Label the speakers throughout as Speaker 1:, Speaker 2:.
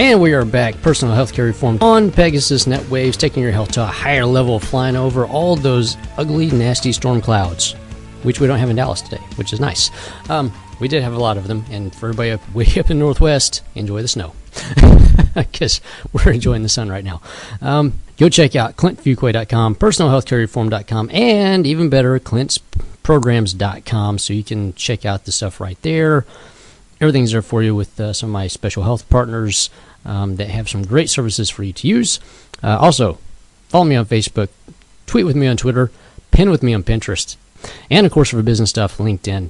Speaker 1: And we are back. Personal healthcare reform on Pegasus Net Waves, taking your health to a higher level, flying over all those ugly, nasty storm clouds, which we don't have in Dallas today, which is nice. We did have a lot of them, and for everybody way up in the Northwest, enjoy the snow, because we're enjoying the sun right now. Go check out ClintFuquay.com, personalhealthcarereform.com, and even better, ClintsPrograms.com, so you can check out the stuff right there. Everything's there for you with some of my special health partners that have some great services for you to use. Also, follow me on Facebook, tweet with me on Twitter, pin with me on Pinterest, and of course for business stuff, LinkedIn.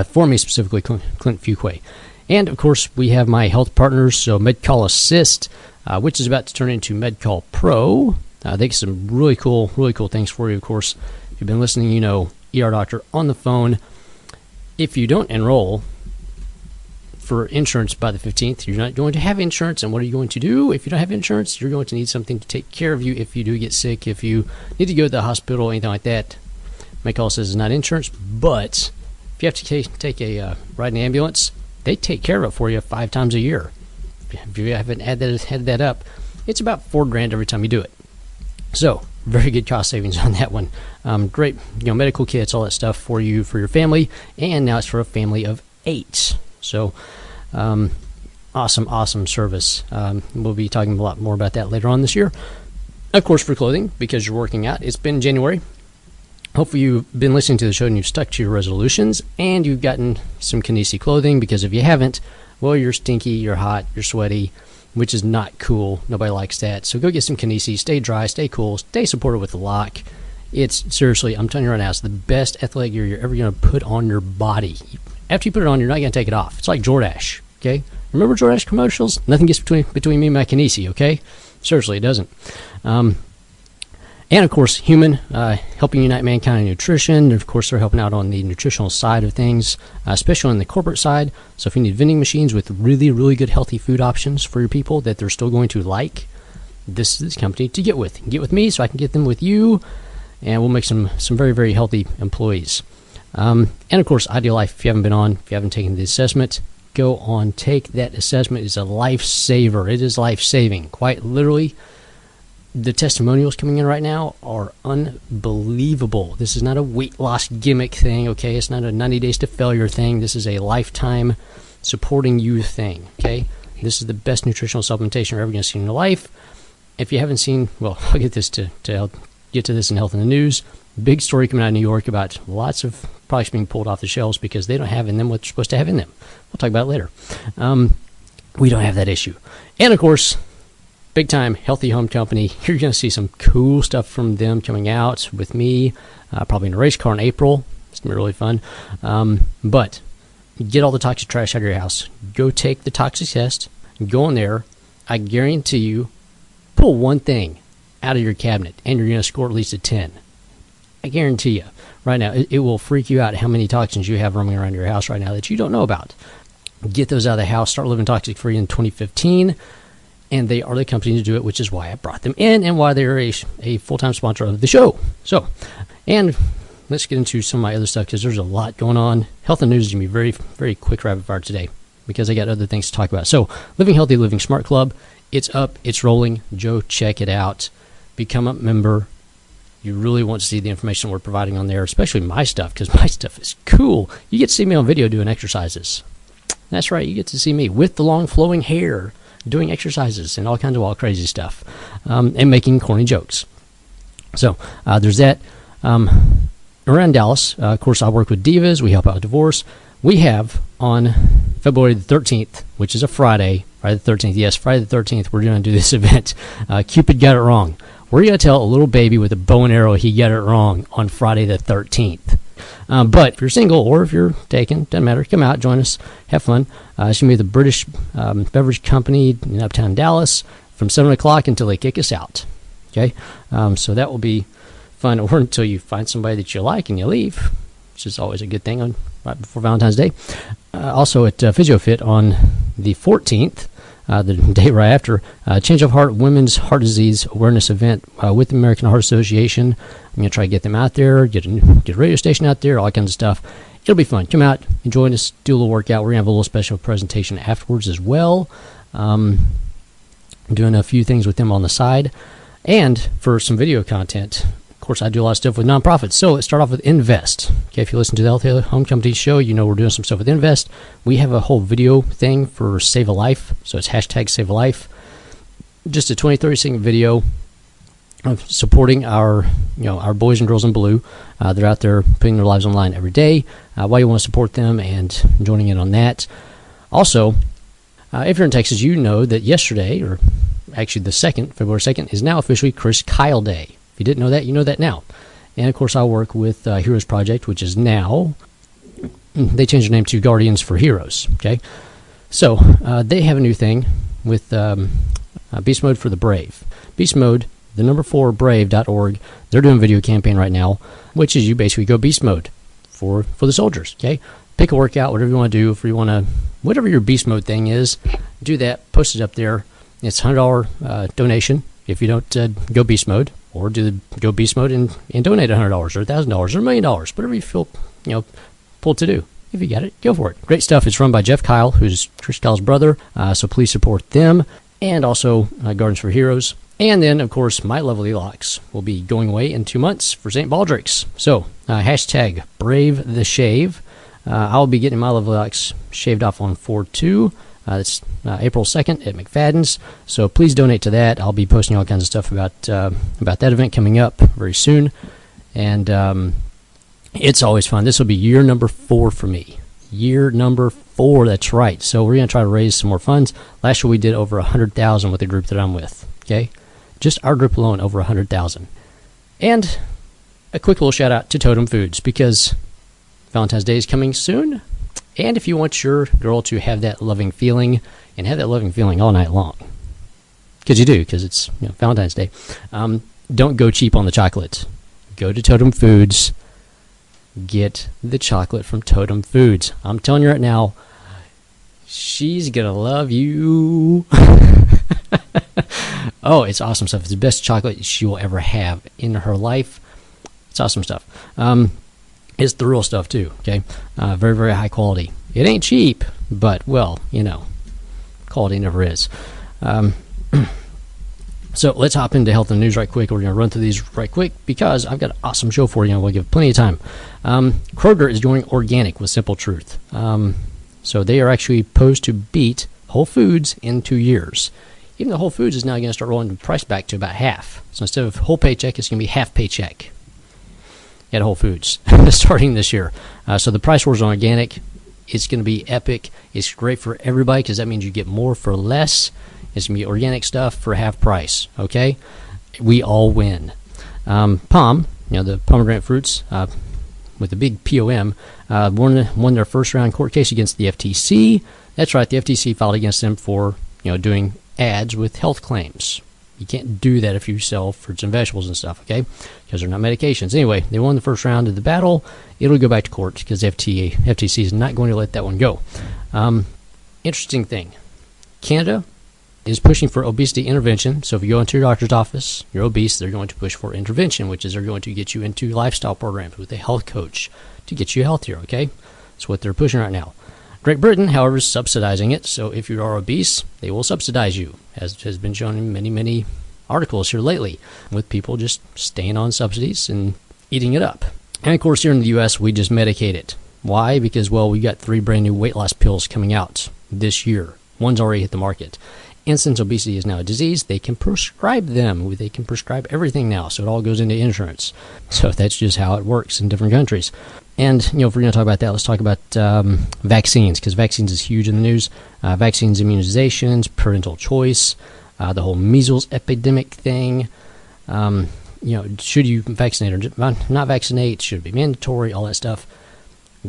Speaker 1: For me specifically, Clint Fuquay. And of course, we have my health partners, so MedCall Assist, which is about to turn into MedCall Pro. They get some really cool things for you. Of course, if you've been listening, you know ER Doctor on the phone. If you don't enroll for insurance by the 15th, you're not going to have insurance. And what are you going to do? If you don't have insurance, you're going to need something to take care of you if you do get sick, if you need to go to the hospital, anything like that. MedCall says it's not insurance, but if you have to take a ride in an ambulance, they take care of it for you 5 times a year. If you haven't had that up, it's about $4,000 every time you do it. So very good cost savings on that one. Great, medical kits, all that stuff for you, for your family, and now it's for a family of 8. So awesome service. We'll be talking a lot more about that later on this year. Of course, for clothing, because you're working out, it's been January. Hopefully you've been listening to the show and you've stuck to your resolutions and you've gotten some Kinesi clothing, because if you haven't, well, you're stinky, you're hot, you're sweaty, which is not cool. Nobody likes that. So go get some Kinesi, stay dry, stay cool, stay supported with the lock. It's seriously, I'm telling you right now, it's the best athletic gear you're ever going to put on your body. After you put it on, you're not going to take it off. It's like Jordache, okay? Remember Jordache commercials? Nothing gets between me and my Kinesi, okay? Seriously, it doesn't. And, of course, Human, helping unite mankind in nutrition. Of course, they're helping out on the nutritional side of things, especially on the corporate side. So if you need vending machines with really good healthy food options for your people that they're still going to like, this is the company to get with. Get with me so I can get them with you, and we'll make some very healthy employees. And, of course, Ideal Life, if you haven't been on, if you haven't taken the assessment, go on, take that assessment. It's a lifesaver. It is life-saving, quite literally. The testimonials coming in right now are unbelievable. This is not a weight loss gimmick thing, okay? It's not a 90 days to failure thing. This is a lifetime supporting you thing, okay? This is the best nutritional supplementation you're ever going to see in your life. If you haven't seen, well, I'll get this to get to this in Health in the News. Big story coming out of New York about lots of products being pulled off the shelves because they don't have in them what they're supposed to have in them. We'll talk about it later. We don't have that issue. And, of course, big time Healthy Home Company. You're going to see some cool stuff from them coming out with me, probably in a race car in April. It's going to be really fun. But get all the toxic trash out of your house. Go take the toxic test. Go in there. I guarantee you, pull one thing out of your cabinet, and you're going to score at least a 10. I guarantee you. Right now, it will freak you out how many toxins you have roaming around your house right now that you don't know about. Get those out of the house. Start living toxic-free in 2015. And they are the company to do it, which is why I brought them in and why they're a full-time sponsor of the show. So, and let's get into some of my other stuff because there's a lot going on. Health and News is going to be very quick rapid fire today because I got other things to talk about. So, Living Healthy, Living Smart Club, it's up, it's rolling. Joe, check it out. Become a member. You really want to see the information we're providing on there, especially my stuff, because my stuff is cool. You get to see me on video doing exercises. That's right, you get to see me with the long flowing hair doing exercises and all kinds of wild crazy stuff, and making corny jokes. So there's that. Around Dallas, of course, I work with Divas. We help out with divorce. We have on February the 13th, which is a Friday the 13th. Yes, Friday the 13th, we're going to do this event. Cupid got it wrong. We're going to tell a little baby with a bow and arrow he got it wrong on Friday the 13th. But if you're single or if you're taken, doesn't matter, come out, join us, have fun. It's going to be the British Beverage Company in Uptown Dallas from 7 o'clock until they kick us out. Okay? So that will be fun, or until you find somebody that you like and you leave, which is always a good thing right before Valentine's Day. Also at PhysioFit on the 14th, the day right after, Change of Heart Women's Heart Disease Awareness Event with the American Heart Association. I'm going to try to get them out there, get a radio station out there, all kinds of stuff. It'll be fun. Come out, join us, do a little workout. We're going to have a little special presentation afterwards as well. Doing a few things with them on the side. And for some video content, of course, I do a lot of stuff with nonprofits. So let's start off with Invest. Okay, if you listen to the Healthy Home Company show, you know we're doing some stuff with Invest. We have a whole video thing for Save a Life. So it's hashtag Save a Life. Just a 20, 30-second video of supporting our boys and girls in blue. They're out there putting their lives online every day. Why you want to support them and joining in on that. Also, if you're in Texas, you know that yesterday, or actually the 2nd, February 2nd, is now officially Chris Kyle Day. If you didn't know that, you know that now. And, of course, I work with Heroes Project, which is now, they changed their name to Guardians for Heroes, okay? So, they have a new thing with Beast Mode for the Brave. Beast Mode, the number 4 brave.org, they're doing a video campaign right now, which is you basically go Beast Mode for the soldiers, okay? Pick a workout, whatever you want to do. If you want to, whatever your Beast Mode thing is, do that, post it up there. It's $100 donation if you don't go Beast Mode, or go Beast Mode and donate $100 or $1,000 or $1 million, whatever you feel pulled to do. If you got it, go for it. Great stuff. It's run by Jeff Kyle, who's Chris Kyle's brother, so please support them, and also Guardians for Heroes. And then, of course, my lovely locks will be going away in 2 months for St. Baldrick's. So, hashtag Brave the Shave. I'll be getting my lovely locks shaved off on 4/2. It's April 2nd at McFadden's. So please donate to that. I'll be posting all kinds of stuff about that event coming up very soon. And it's always fun. This will be year number 4 for me. Year number 4, that's right. So we're going to try to raise some more funds. Last year we did over 100,000 with the group that I'm with. Okay, just our group alone, over 100,000. And a quick little shout out to Totem Foods, because Valentine's Day is coming soon. And if you want your girl to have that loving feeling, and have that loving feeling all night long, because you do, because it's Valentine's Day, don't go cheap on the chocolate. Go to Totem Foods. Get the chocolate from Totem Foods. I'm telling you right now, she's going to love you. Oh, it's awesome stuff. It's the best chocolate she will ever have in her life. It's awesome stuff. It's the real stuff too, okay? Very, very high quality. It ain't cheap, but, well, quality never is. So let's hop into health and news right quick. We're going to run through these right quick because I've got an awesome show for you, and we'll give plenty of time. Kroger is joining organic with Simple Truth. So they are actually posed to beat Whole Foods in 2 years. Even though Whole Foods is now going to start rolling the price back to about half. So instead of whole paycheck, it's going to be half paycheck at Whole Foods starting this year. So the price wars on organic, it's going to be epic. It's great for everybody because that means you get more for less. It's going to be organic stuff for half price, okay? We all win. POM, the pomegranate fruits with the big POM, won their first round court case against the FTC. That's right, the FTC filed against them for doing ads with health claims. You can't do that if you sell fruits and vegetables and stuff, okay? Because they're not medications. Anyway, they won the first round of the battle. It'll go back to court because FTC is not going to let that one go. Interesting thing. Canada is pushing for obesity intervention. So if you go into your doctor's office, you're obese, they're going to push for intervention, which is they're going to get you into lifestyle programs with a health coach to get you healthier, okay? That's what they're pushing right now. Great Britain, however, is subsidizing it. So if you are obese, they will subsidize you, as has been shown in many, many articles here lately, with people just staying on subsidies and eating it up. And of course, here in the U.S., we just medicate it. Why? Because, well, we got 3 brand new weight loss pills coming out this year. One's already hit the market. And since obesity is now a disease, they can prescribe them. They can prescribe everything now, so it all goes into insurance. So that's just how it works in different countries. And, if we're going to talk about that, let's talk about vaccines, because vaccines is huge in the news. Vaccines, immunizations, parental choice, the whole measles epidemic thing. Should you vaccinate or not vaccinate? Should it be mandatory? All that stuff.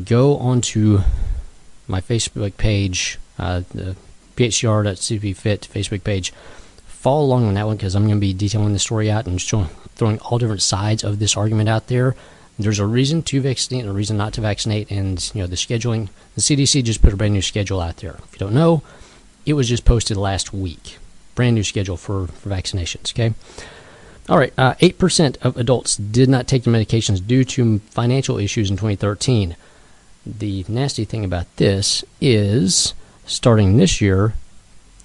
Speaker 1: Go onto my Facebook page, the PHCR.CPFit Facebook page. Follow along on that one because I'm going to be detailing the story out and throwing all different sides of this argument out there. There's a reason to vaccinate and a reason not to vaccinate, and the scheduling. The CDC just put a brand new schedule out there. If you don't know, it was just posted last week. Brand new schedule for vaccinations. Okay. All right. 8% of adults did not take their medications due to financial issues in 2013. The nasty thing about this is, starting this year,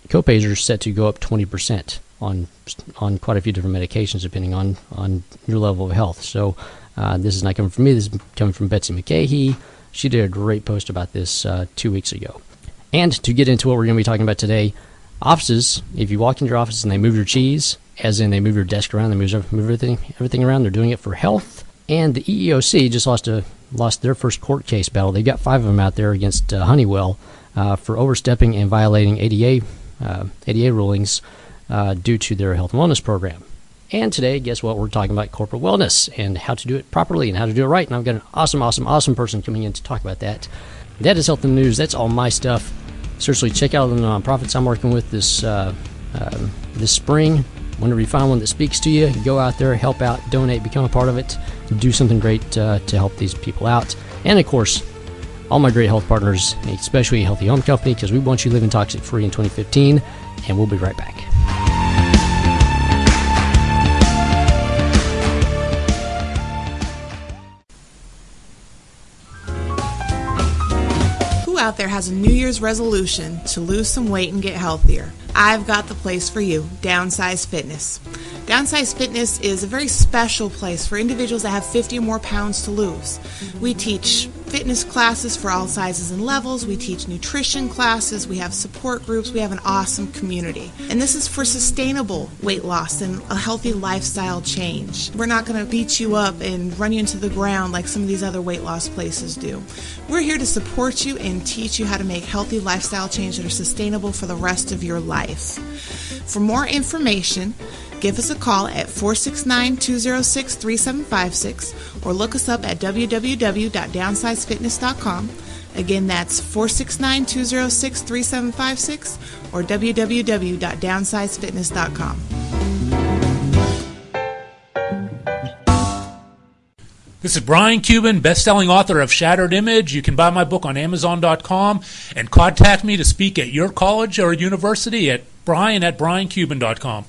Speaker 1: copays are set to go up 20% on quite a few different medications depending on your level of health. So this is not coming from me. This is coming from Betsy McCahey. She did a great post about this 2 weeks ago. And to get into what we're going to be talking about today, offices, if you walk into your office and they move your cheese, as in they move your desk around, they move everything around, they're doing it for health. And the EEOC just lost their first court case battle. They got 5 of them out there against Honeywell for overstepping and violating ADA rulings due to their health and wellness program. And today, guess what? We're talking about corporate wellness and how to do it properly and how to do it right. And I've got an awesome person coming in to talk about that. That is Health in the News. That's all my stuff. Seriously, check out the nonprofits I'm working with this spring. Whenever you find one that speaks to you, go out there, help out, donate, become a part of it, do something great to help these people out. And of course, all my great health partners, especially Healthy Home Company, because we want you living toxic free in 2015. And we'll be right back.
Speaker 2: Out there has a New Year's resolution to lose some weight and get healthier. I've got the place for you, Downsize Fitness. Downsize Fitness is a very special place for individuals that have 50 or more pounds to lose. We teach fitness classes for all sizes and levels. We teach nutrition classes. We have support groups. We have an awesome community. And this is for sustainable weight loss and a healthy lifestyle change. We're not going to beat you up and run you into the ground like some of these other weight loss places do. We're here to support you and teach you how to make healthy lifestyle change that are sustainable for the rest of your life. For more information, give us a call at 469-206-3756 or look us up at www.downsizefitness.com. Again, that's 469-206-3756 or www.downsizefitness.com.
Speaker 3: This is Brian Cuban, best-selling author of Shattered Image. You can buy my book on Amazon.com and contact me to speak at your college or university at brian@briancuban.com.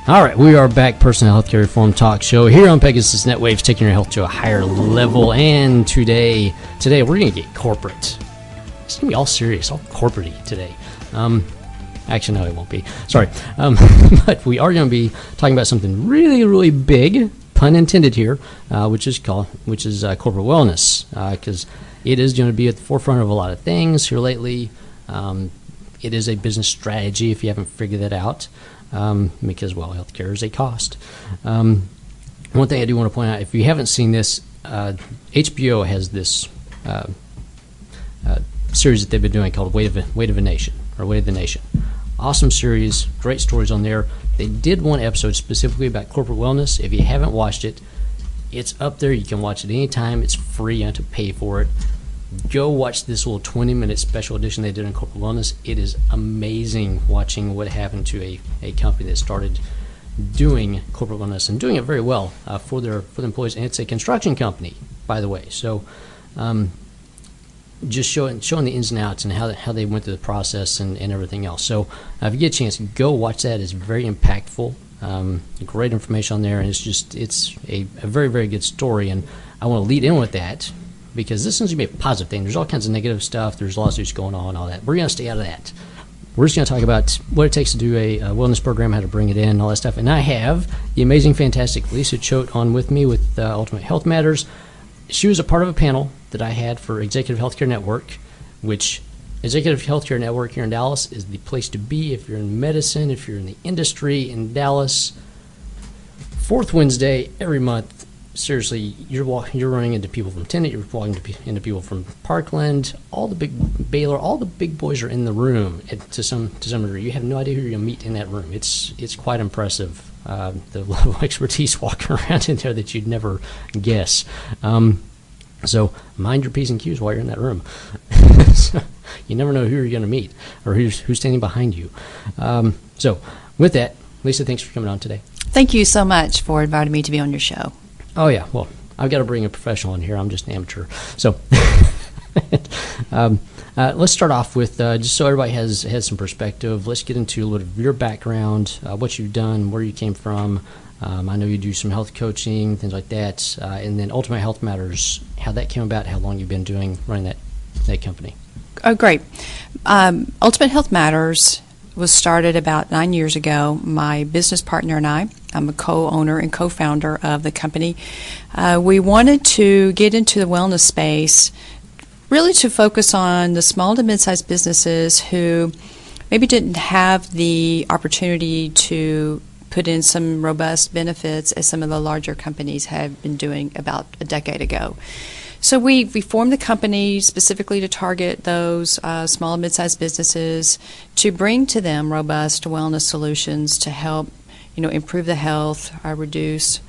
Speaker 1: All right, we are back, Personal Healthcare Reform Talk Show here on Pegasus NetWaves, taking your health to a higher level. And today we're going to get corporate. It's going to be all serious, all corporate-y today. Actually, no, it won't be. Sorry. But we are going to be talking about something really, really big, pun intended here, which is corporate wellness, because it is going to be at the forefront of a lot of things here lately. It is a business strategy, if you haven't figured that out. Because, well, healthcare is a cost. One thing I do want to point out, if you haven't seen this, HBO has this series that they've been doing called Weight of a Nation, or Weight of the Nation. Awesome series, great stories on there. They did one episode specifically about corporate wellness. If you haven't watched it, it's up there. You can watch it anytime. It's free. You don't have to pay for it. Go watch this little 20-minute special edition they did on corporate wellness. It is amazing watching what happened to a company that started doing corporate wellness and doing it very well for their employees. And it's a construction company, by the way. So just showing the ins and outs and how they went through the process and everything else. So if you get a chance, go watch that. It's very impactful. Great information on there, and it's a very, very good story. And I want to lead in with that, because this seems to be a positive thing. There's all kinds of negative stuff. There's lawsuits going on, all that. We're going to stay out of that. We're just going to talk about what it takes to do a wellness program, how to bring it in, all that stuff. And I have the amazing, fantastic Lisa Choate on with me with Ultimate Health Matters. She was a part of a panel that I had for Executive Healthcare Network, which Executive Healthcare Network here in Dallas is the place to be if you're in medicine, if you're in the industry in Dallas. Fourth Wednesday every month. Seriously, you're running into people from Tenet, you're walking into people from Parkland, all the big Baylor, all the big boys are in the room to some degree. You have no idea who you're going to meet in that room. It's quite impressive, the level of expertise walking around in there that you'd never guess. So mind your P's and Q's while you're in that room. So you never know who you're going to meet or who's standing behind you. So with that, Lisa, thanks for coming on today.
Speaker 4: Thank you so much for inviting me to be on your show.
Speaker 1: Oh, yeah. Well, I've got to bring a professional in here. I'm just an amateur. So let's start off with, just so everybody has some perspective, let's get into a little of your background, what you've done, where you came from, I know you do some health coaching, things like that, and then Ultimate Health Matters, how that came about, how long you've been running that company.
Speaker 4: Oh, great. Ultimate Health Matters was started about 9 years ago. My business partner and I'm a co-owner and co-founder of the company. We wanted to get into the wellness space, really to focus on the small to mid-sized businesses who maybe didn't have the opportunity to put in some robust benefits as some of the larger companies have been doing about a decade ago. So we formed the company specifically to target those small and mid-sized businesses, to bring to them robust wellness solutions to help, improve the health, reduce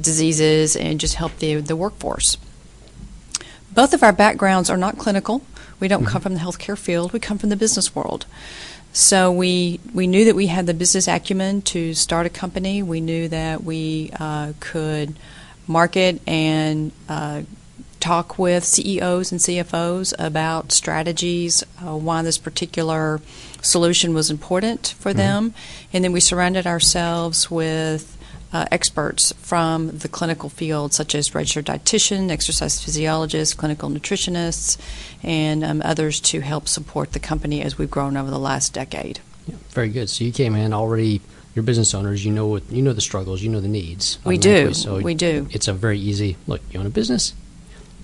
Speaker 4: diseases, and just help the workforce. Both of our backgrounds are not clinical. We don't come from the healthcare field. We come from the business world. So we knew that we had the business acumen to start a company. We knew that we could market and talk with CEOs and CFOs about strategies, why this particular solution was important for them. And then we surrounded ourselves with experts from the clinical field, such as registered dietitian, exercise physiologists, clinical nutritionists, and others to help support the company as we've grown over the last decade.
Speaker 1: Yeah, very good. So you came in already. You're business owners. You know the struggles. You know the needs.
Speaker 4: We do.
Speaker 1: So
Speaker 4: we do.
Speaker 1: It's a very easy look. You own a business.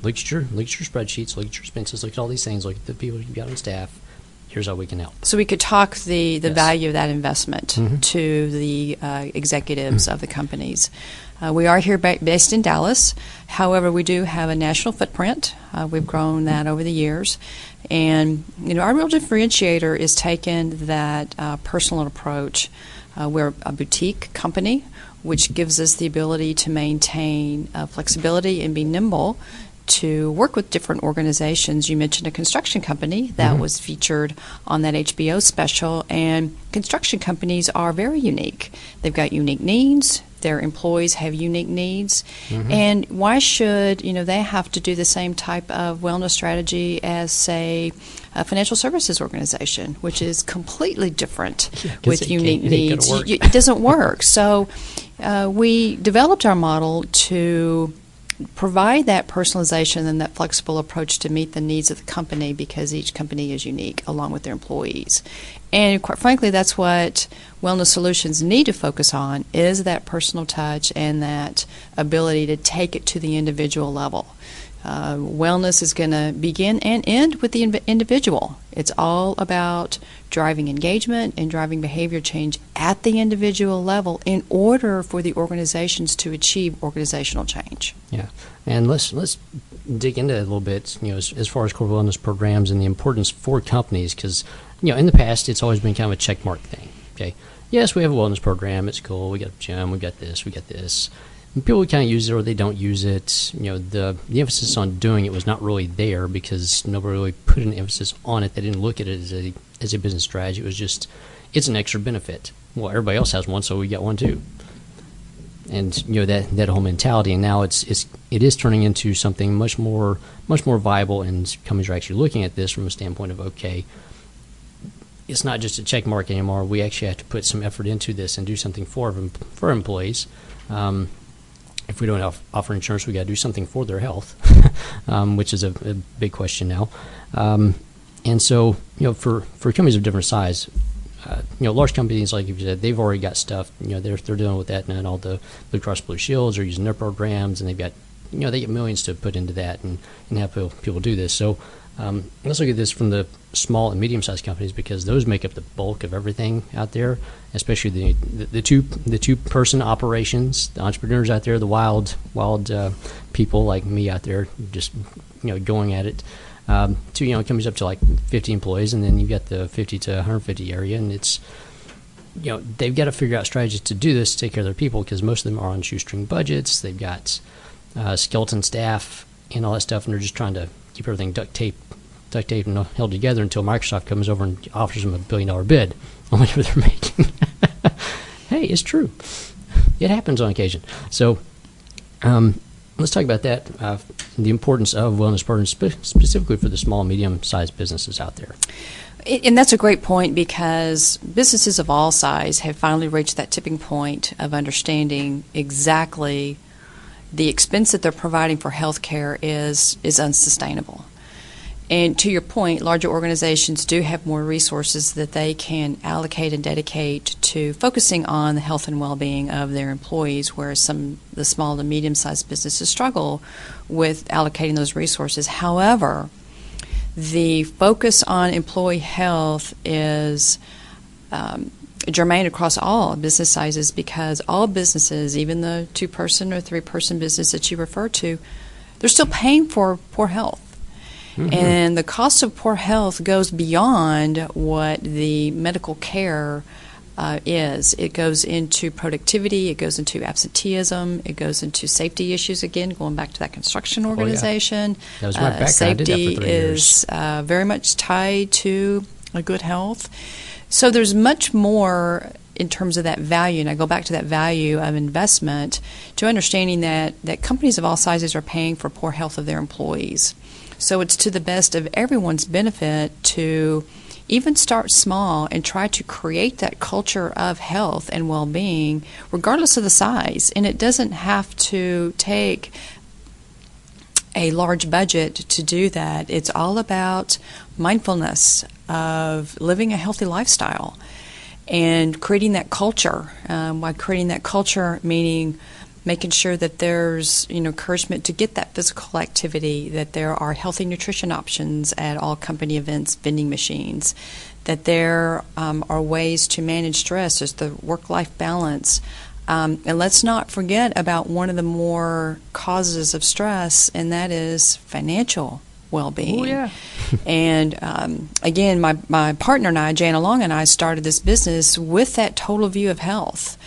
Speaker 1: Look at your spreadsheets. Look at your expenses. Look at all these things. Look at the people you've got on staff. Here's how we can help.
Speaker 4: So we could talk the
Speaker 1: Yes.
Speaker 4: value of that investment to the executives of the companies. We are here based in Dallas. However, we do have a national footprint. We've grown that over the years. And, our real differentiator is taking that personal approach. We're a boutique company, which gives us the ability to maintain flexibility and be nimble to work with different organizations. You mentioned a construction company that was featured on that HBO special, and construction companies are very unique. They've got unique needs. Their employees have unique needs. And why should, they have to do the same type of wellness strategy as, say, a financial services organization, which is completely different with unique needs. It doesn't work. So we developed our model to provide that personalization and that flexible approach to meet the needs of the company, because each company is unique along with their employees. And quite frankly, that's what wellness solutions need to focus on, is that personal touch and that ability to take it to the individual level. Wellness is going to begin and end with the individual. It's all about driving engagement and driving behavior change at the individual level in order for the organizations to achieve organizational change.
Speaker 1: Yeah, and let's dig into it a little bit. As far as core wellness programs and the importance for companies, because in the past it's always been kind of a check mark thing. Okay, yes, we have a wellness program. It's cool. We got a gym. We got this. We got this. And people kind of use it or they don't use it. The emphasis on doing it was not really there because nobody really put an emphasis on it. They didn't look at it as a business strategy. It was just, it's an extra benefit. Well, everybody else has one, so we got one too. And that whole mentality. And now it is turning into something much more viable. And companies are actually looking at this from a standpoint of, okay, it's not just a check mark anymore. We actually have to put some effort into this and do something for employees. If we don't offer insurance, we got to do something for their health, which is a big question now. And so, for companies of different size, large companies, like you said, they've already got stuff. They're dealing with that, and all the Blue Cross Blue Shields are using their programs, and they've got, they get millions to put into that and have people do this. So let's look at this from the small and medium-sized companies, because those make up the bulk of everything out there, especially the two-person operations, the entrepreneurs out there, the wild people like me out there, just going at it. To companies up to like 50 employees, and then you've got the 50 to 150 area, and it's they've got to figure out strategies to do this, to take care of their people, because most of them are on shoestring budgets. They've got skeleton staff and all that stuff, and they're just trying to keep everything duct tape and held together until Microsoft comes over and offers them $1 billion bid on whatever they're making. Hey, it's true. It happens on occasion. So let's talk about that, the importance of wellness programs specifically for the small and medium-sized businesses out there.
Speaker 4: And that's a great point, because businesses of all size have finally reached that tipping point of understanding exactly the expense that they're providing for health care is unsustainable. And to your point, larger organizations do have more resources that they can allocate and dedicate to focusing on the health and well-being of their employees, whereas the small to medium-sized businesses struggle with allocating those resources. However, the focus on employee health is germane across all business sizes, because all businesses, even the 2-person or 3-person business that you refer to, they're still paying for poor health. Mm-hmm. And the cost of poor health goes beyond what the medical care is. It goes into productivity, it goes into absenteeism, it goes into safety issues, again, going back to that construction organization.
Speaker 1: Oh, yeah. That was my background.
Speaker 4: Safety
Speaker 1: I did that for 3 years.
Speaker 4: is very much tied to a good health. So there's much more in terms of that value, and I go back to that value of investment, to understanding that companies of all sizes are paying for poor health of their employees. So it's to the best of everyone's benefit to even start small and try to create that culture of health and well-being, regardless of the size. And it doesn't have to take a large budget to do that. It's all about mindfulness of living a healthy lifestyle and creating that culture. By creating that culture, meaning making sure that there's encouragement to get that physical activity, that there are healthy nutrition options at all company events, vending machines, that there are ways to manage stress. There's the work-life balance. And let's not forget about one of the more causes of stress, and that is financial well-being.
Speaker 1: Oh, yeah.
Speaker 4: And again, my partner and I, Jana Long and I, started this business with that total view of health,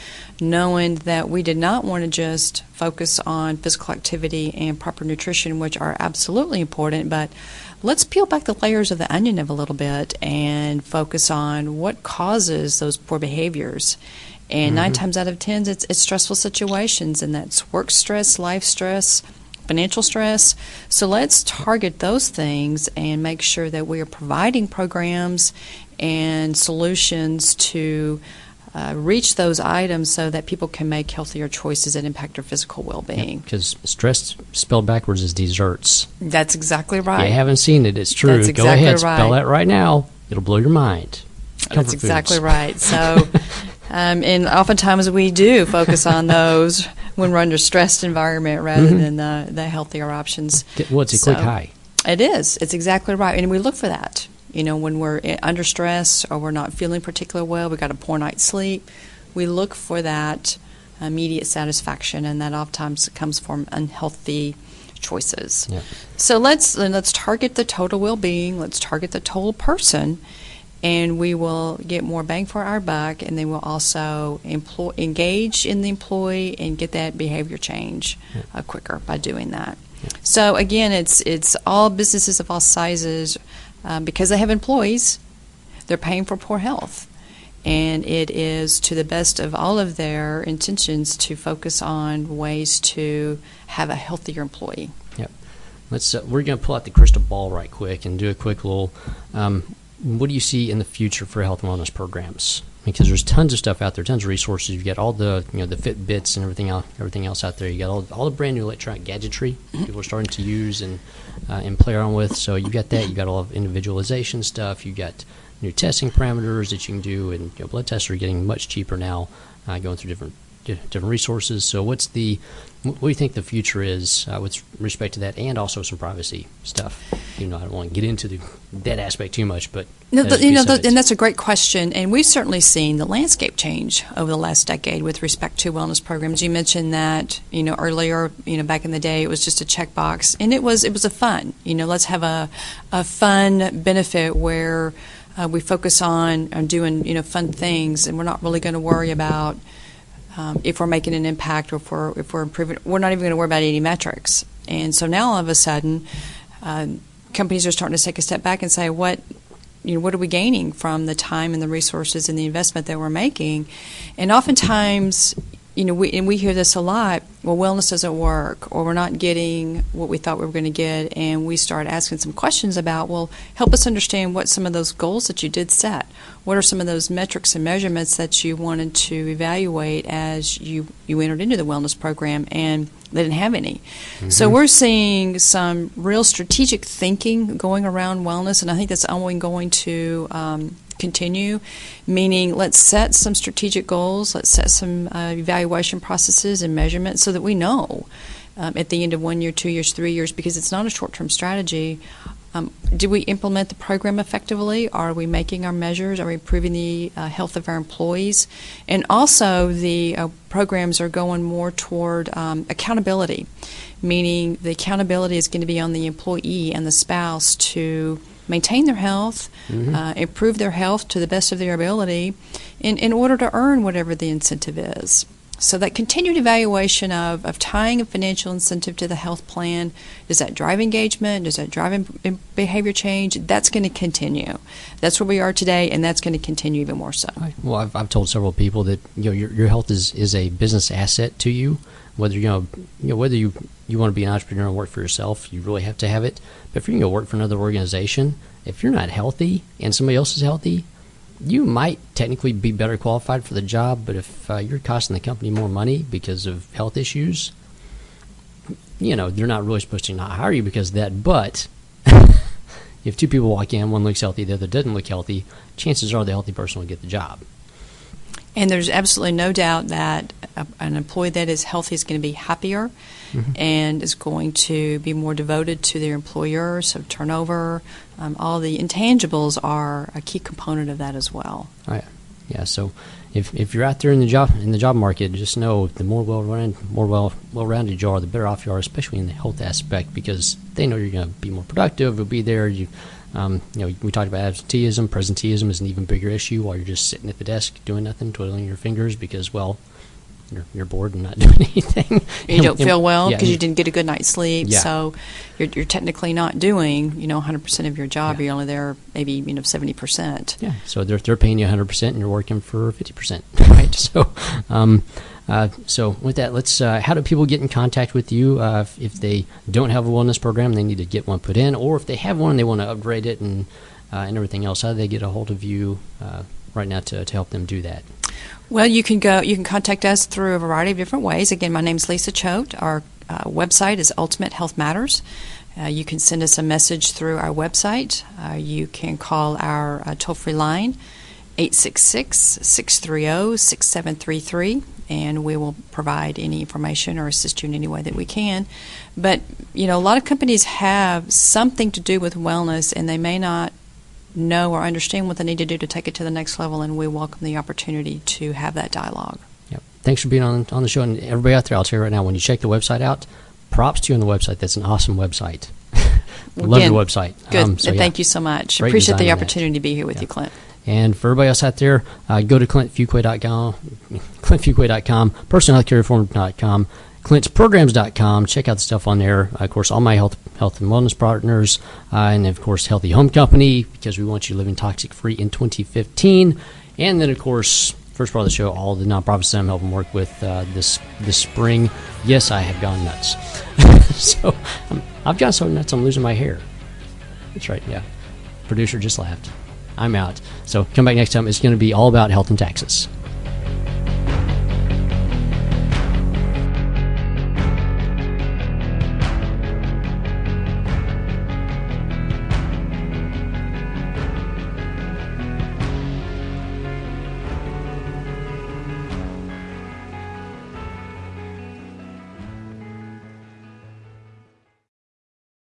Speaker 4: knowing that we did not want to just focus on physical activity and proper nutrition, which are absolutely important, but let's peel back the layers of the onion a little bit and focus on what causes those poor behaviors. And 9 times out of 10, it's stressful situations, and that's work stress, life stress, financial stress. So let's target those things and make sure that we are providing programs and solutions to reach those items so that people can make healthier choices that impact their physical well-being.
Speaker 1: Because stress spelled backwards is desserts.
Speaker 4: That's exactly right.
Speaker 1: If you haven't seen it, it's true.
Speaker 4: That's exactly
Speaker 1: Go ahead,
Speaker 4: right.
Speaker 1: spell that right now. It'll blow your mind.
Speaker 4: That's exactly right. So, and oftentimes we do focus on those when we're under a stressed environment rather than the healthier options.
Speaker 1: Well, it's a quick high.
Speaker 4: It is. It's exactly right. And we look for that. When we're under stress or we're not feeling particularly well, we got a poor night's sleep, we look for that immediate satisfaction, and that oftentimes comes from unhealthy choices.
Speaker 1: Yeah.
Speaker 4: So let's target the total well-being. Let's target the total person, and we will get more bang for our buck, and then we'll also engage in the employee and get that behavior change quicker by doing that. Yeah. So again, it's all businesses of all sizes. Because they have employees, they're paying for poor health. And it is to the best of all of their intentions to focus on ways to have a healthier employee.
Speaker 1: Yep. We're going to pull out the crystal ball right quick and do a quick little, what do you see in the future for health and wellness programs? Because there's tons of stuff out there, tons of resources. You've got all the the Fitbits and everything else out there. You got all the brand new electronic gadgetry people are starting to use and play around with. So you got that. You got all of individualization stuff. You got new testing parameters that you can do, and blood tests are getting much cheaper now, going through different resources. So what do you think the future is with respect to that, and also some privacy stuff? I don't want to get into that aspect too much, but
Speaker 4: and that's a great question. And we've certainly seen the landscape change over the last decade with respect to wellness programs. You mentioned that earlier, back in the day, it was just a checkbox, and it was a fun. Let's have a fun benefit where we focus on doing fun things, and we're not really going to worry about if we're making an impact or if we're improving. We're not even going to worry about any metrics. And so now all of a sudden, companies are starting to take a step back and say, what are we gaining from the time and the resources and the investment that we're making? And oftentimes, we hear this a lot. Well, wellness doesn't work, or we're not getting what we thought we were going to get, and we start asking some questions about, well, help us understand what some of those goals that you did set. What are some of those metrics and measurements that you wanted to evaluate as you entered into the wellness program, and they didn't have any. Mm-hmm. So we're seeing some real strategic thinking going around wellness, and I think that's only going to continue, meaning let's set some strategic goals, let's set some evaluation processes and measurements so that we know at the end of 1 year, 2 years, 3 years, because it's not a short-term strategy. Did we implement the program effectively? Are we making our measures? Are we improving the health of our employees? And also the programs are going more toward accountability, meaning the accountability is going to be on the employee and the spouse to maintain their health, improve their health to the best of their ability in order to earn whatever the incentive is. So that continued evaluation of tying a financial incentive to the health plan, does that drive engagement? Does that drive behavior change? That's going to continue. That's where we are today, and that's going to continue even more so.
Speaker 1: Right. Well, I've told several people that your health is a business asset to you. Whether whether you want to be an entrepreneur and work for yourself, you really have to have it. But if you're going to go work for another organization, if you're not healthy and somebody else is healthy, you might technically be better qualified for the job. But if you're costing the company more money because of health issues, they're not really supposed to not hire you because of that. But if two people walk in, one looks healthy, the other doesn't look healthy, chances are the healthy person will get the job.
Speaker 4: And there's absolutely no doubt that an employee that is healthy is going to be happier and is going to be more devoted to their employer. So turnover, all the intangibles are a key component of that as well.
Speaker 1: Oh, yeah. So if you're out there in the job market, just know the more well-rounded you are, the better off you are, especially in the health aspect, because they know you're going to be more productive. You'll be there. We talked about absenteeism. Presenteeism is an even bigger issue while you're just sitting at the desk doing nothing, twiddling your fingers because, well, you're bored and not doing anything.
Speaker 4: You don't feel well because you didn't get a good night's sleep.
Speaker 1: Yeah.
Speaker 4: So you're technically not doing 100% of your job. Yeah. You're only there maybe 70%.
Speaker 1: Yeah. So they're paying you 100% and you're working for 50%. Right. So with that, let's. How do people get in contact with you if they don't have a wellness program, they need to get one put in, or if they have one and they want to upgrade it and everything else? How do they get a hold of you right now to help them do that?
Speaker 4: Well, you can contact us through a variety of different ways. Again, my name's Lisa Choate. Our website is Ultimate Health Matters. You can send us a message through our website. You can call our toll-free line, 866-630-6733, and we will provide any information or assist you in any way that we can. But, a lot of companies have something to do with wellness, and they may not know or understand what they need to do to take it to the next level, and we welcome the opportunity to have that dialogue.
Speaker 1: Yep. Thanks for being on the show. And everybody out there, I'll tell you right now, when you check the website out, props to you on the website. That's an awesome website. Love your website.
Speaker 4: Good. Thank you so much. Appreciate the opportunity to be here with you, Clint.
Speaker 1: And for everybody else out there, go to clintfuquay.com, personalhealthcarereform.com, clintsprograms.com. Check out the stuff on there. Of course, all my health and wellness partners, and of course, Healthy Home Company, because we want you living toxic-free in 2015. And then, of course, first part of the show, all the nonprofits that I'm helping work with this spring. Yes, I have gone nuts. So I've gone so nuts, I'm losing my hair. That's right, yeah. Producer just laughed. I'm out. So come back next time. It's going to be all about health and taxes.